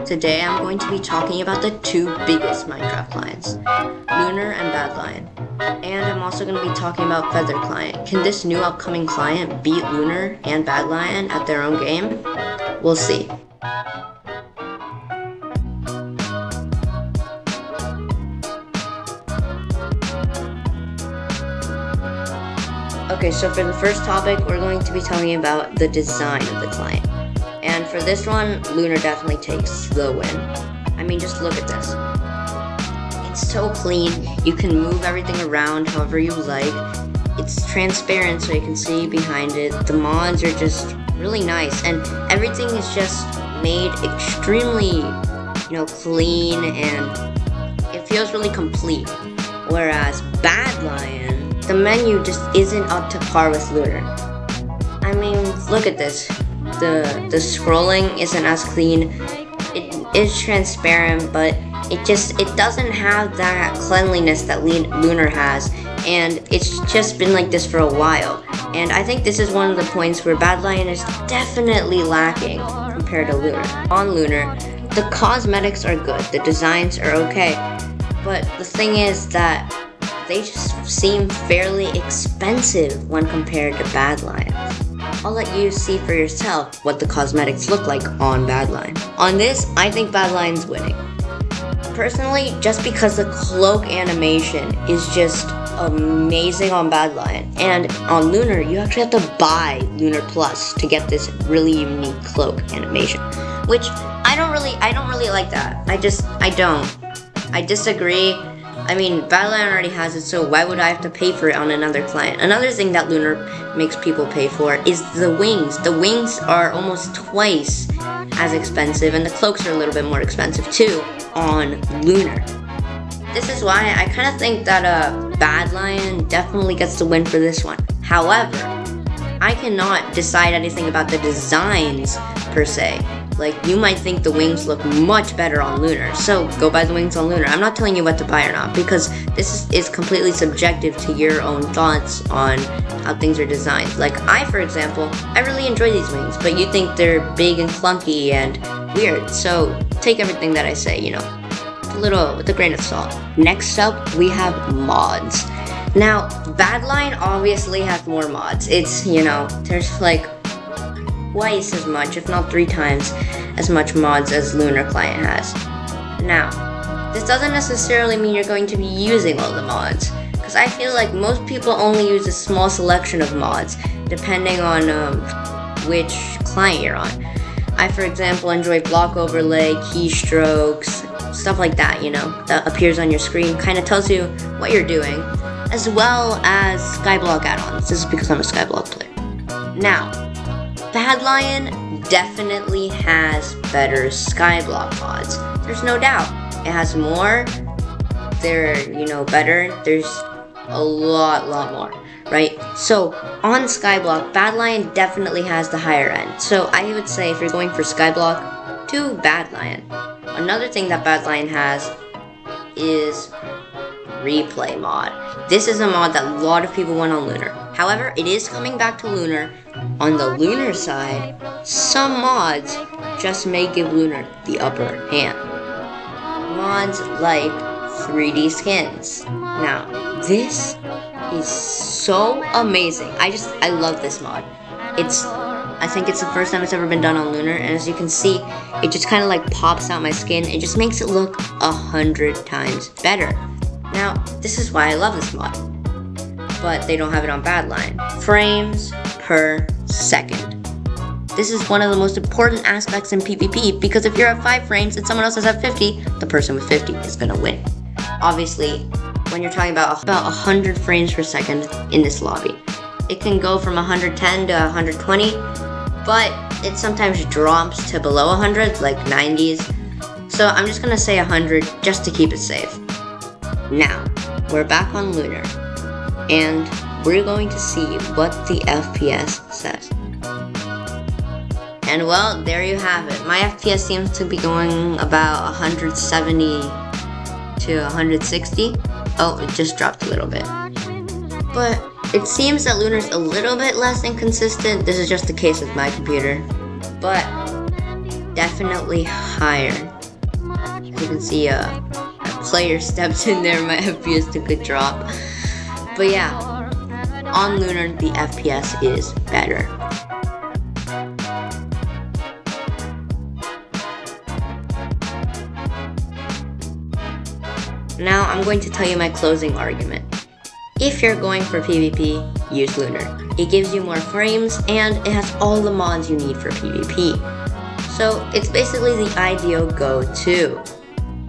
Today I'm going to be talking about the two biggest Minecraft clients, Lunar and Badlion. And I'm also going to be talking about Feather Client. Can this new upcoming client beat Lunar and Badlion at their own game? We'll see. Okay, so for the first topic, we're going to be talking about the design of the client. And for this one, Lunar definitely takes the win. I mean, just look at this. It's so clean. You can move everything around however you like. It's transparent so you can see behind it. The mods are just really nice, and everything is just made extremely, clean, and it feels really complete. Whereas Badlion, the menu just isn't up to par with Lunar. I mean, look at this. The scrolling isn't as clean. It is transparent, but it doesn't have that cleanliness that Lunar has, and it's just been like this for a while. And I think this is one of the points where Badlion is definitely lacking compared to Lunar. On Lunar, the cosmetics are good, the designs are okay, but the thing is that they just seem fairly expensive when compared to Badlion. I'll let you see for yourself what the cosmetics look like on Badlion. On this, I think Badlion's winning. Personally, just because the cloak animation is just amazing on Badlion, and on Lunar, you actually have to buy Lunar Plus to get this really unique cloak animation, which I don't really like that. I don't. I disagree. I mean, Badlion already has it, so why would I have to pay for it on another client? Another thing that Lunar makes people pay for is the wings. The wings are almost twice as expensive, and the cloaks are a little bit more expensive too on Lunar. This is why I kind of think that Badlion definitely gets the win for this one. However, I cannot decide anything about the designs per se. Like, you might think the wings look much better on Lunar, so go buy the wings on Lunar. I'm not telling you what to buy or not, because this is completely subjective to your own thoughts on how things are designed. Like, for example, I really enjoy these wings, but you think they're big and clunky and weird, so take everything that I say, with a grain of salt. Next up, we have mods. Now, Badlion obviously has more mods. It's, there's like twice as much, if not 3 times as much mods as Lunar client has. Now, this doesn't necessarily mean you're going to be using all the mods, because I feel like most people only use a small selection of mods, depending on which client you're on. I, for example, enjoy block overlay, keystrokes, stuff like that, that appears on your screen, kind of tells you what you're doing, as well as skyblock add-ons. This is because I'm a skyblock player. Now, Badlion definitely has better skyblock mods. There's no doubt. It has more. They're, better. There's a lot more, right? So on skyblock, Badlion definitely has the higher end. So I would say if you're going for skyblock, to Badlion. Another thing that Badlion has is replay mod. This is a mod that a lot of people want on Lunar. However, it is coming back to Lunar. On the Lunar side, some mods just may give Lunar the upper hand. Mods like 3D skins. Now, this is so amazing. I love this mod. I think it's the first time it's ever been done on Lunar, and as you can see, it just kind of like pops out my skin. It just makes it look 100 times better. Now, this is why I love this mod, but they don't have it on Badlion. Frames per second. This is one of the most important aspects in PvP, because if you're at 5 frames and someone else is at 50, the person with 50 is gonna win. Obviously, when you're talking about 100 frames per second in this lobby, it can go from 110 to 120, but it sometimes drops to below 100, like 90s. So I'm just gonna say 100 just to keep it safe. Now, we're back on Lunar, and we're going to see what the FPS says. And well, there you have it. My FPS seems to be going about 170 to 160. Oh, it just dropped a little bit. But it seems that Lunar's a little bit less inconsistent. This is just the case with my computer. But definitely higher. You can see a player steps in there, my FPS took a drop. But yeah, on Lunar, the FPS is better. Now I'm going to tell you my closing argument. If you're going for PvP, use Lunar. It gives you more frames and it has all the mods you need for PvP. So it's basically the ideal go-to.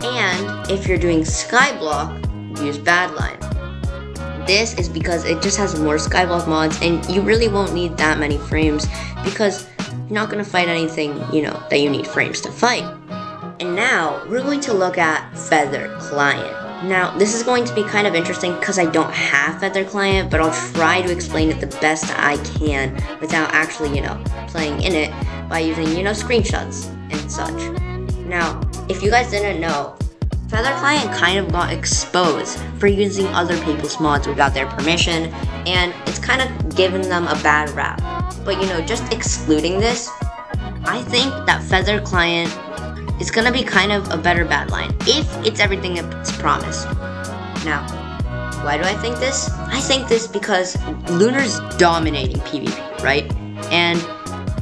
And if you're doing Skyblock, use Badlion. This is because it just has more Skyblock mods and you really won't need that many frames because you're not going to fight anything, that you need frames to fight. And now we're going to look at Feather Client. Now this is going to be kind of interesting because I don't have Feather Client, but I'll try to explain it the best I can without actually, playing in it by using, screenshots and such. Now, if you guys didn't know, Feather Client kind of got exposed for using other people's mods without their permission, and it's kind of given them a bad rap. But just excluding this, I think that Feather Client is gonna be kind of a better Badlion if it's everything it's promised. Now, why do I think this? I think this because Lunar's dominating PvP, right? And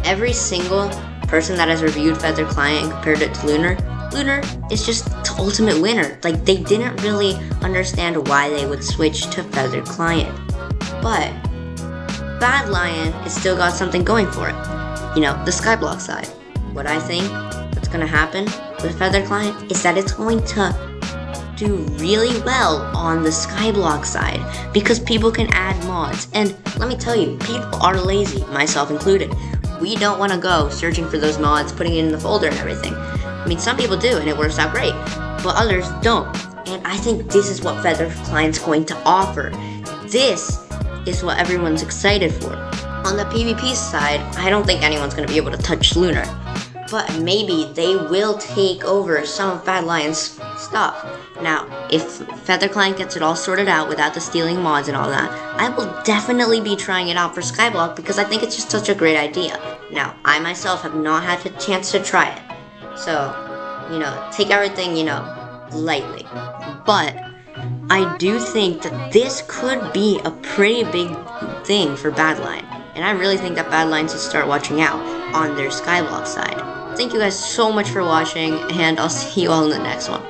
every single person that has reviewed Feather Client and compared it to Lunar is just the ultimate winner. Like, they didn't really understand why they would switch to Feather Client. But Badlion has still got something going for it. The Skyblock side. What I think what's gonna happen with Feather Client is that it's going to do really well on the Skyblock side because people can add mods. And let me tell you, people are lazy, myself included. We don't want to go searching for those mods, putting it in the folder and everything. I mean, some people do and it works out great, but others don't. And I think this is what Feather Client's going to offer. This is what everyone's excited for. On the PvP side, I don't think anyone's going to be able to touch Lunar. But maybe they will take over some of Badlion's stuff. Now, if Feather Client gets it all sorted out without the stealing mods and all that, I will definitely be trying it out for Skyblock because I think it's just such a great idea. Now, I myself have not had a chance to try it. So, take everything, lightly. But I do think that this could be a pretty big thing for Badlion. And I really think that Badlion should start watching out on their Skyblock side. Thank you guys so much for watching, and I'll see you all in the next one.